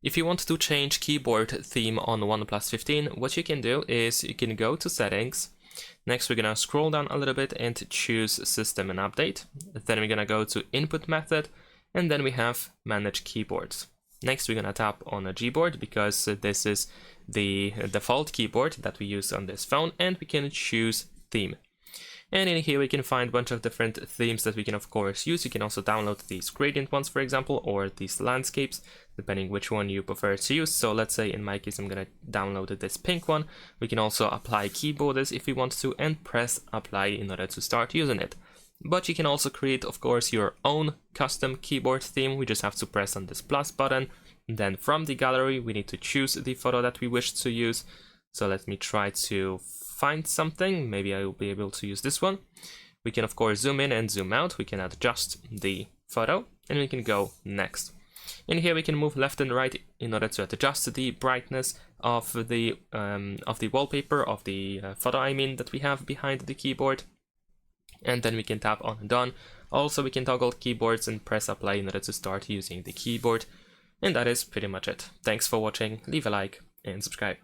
If you want to change keyboard theme on OnePlus 15, what you can do is you can go to settings. Next, we're gonna scroll down a little bit and choose system and update. Then we're gonna go to input method, and then we have manage keyboards. Next, we're gonna tap on a Gboard because this is the default keyboard that we use on this phone, and we can choose theme. And in here we can find a bunch of different themes that we can of course use. You can also download these gradient ones, for example, or these landscapes, depending which one you prefer to use. So let's say in my case I'm gonna download this pink one. We can also apply keyboards if we want to and press apply in order to start using it. But you can also create of course your own custom keyboard theme. We just have to press on this plus button. Then from the gallery we need to choose the photo that we wish to use. So let me try to find something. Maybe I will be able to use this one. We can of course zoom in and zoom out. We can adjust the photo and we can go next. In here we can move left and right in order to adjust the brightness of the wallpaper, of the photo I mean, that we have behind the keyboard. And then we can tap on done. Also we can toggle keyboards and press apply in order to start using the keyboard. And that is pretty much it. Thanks for watching, leave a like and subscribe.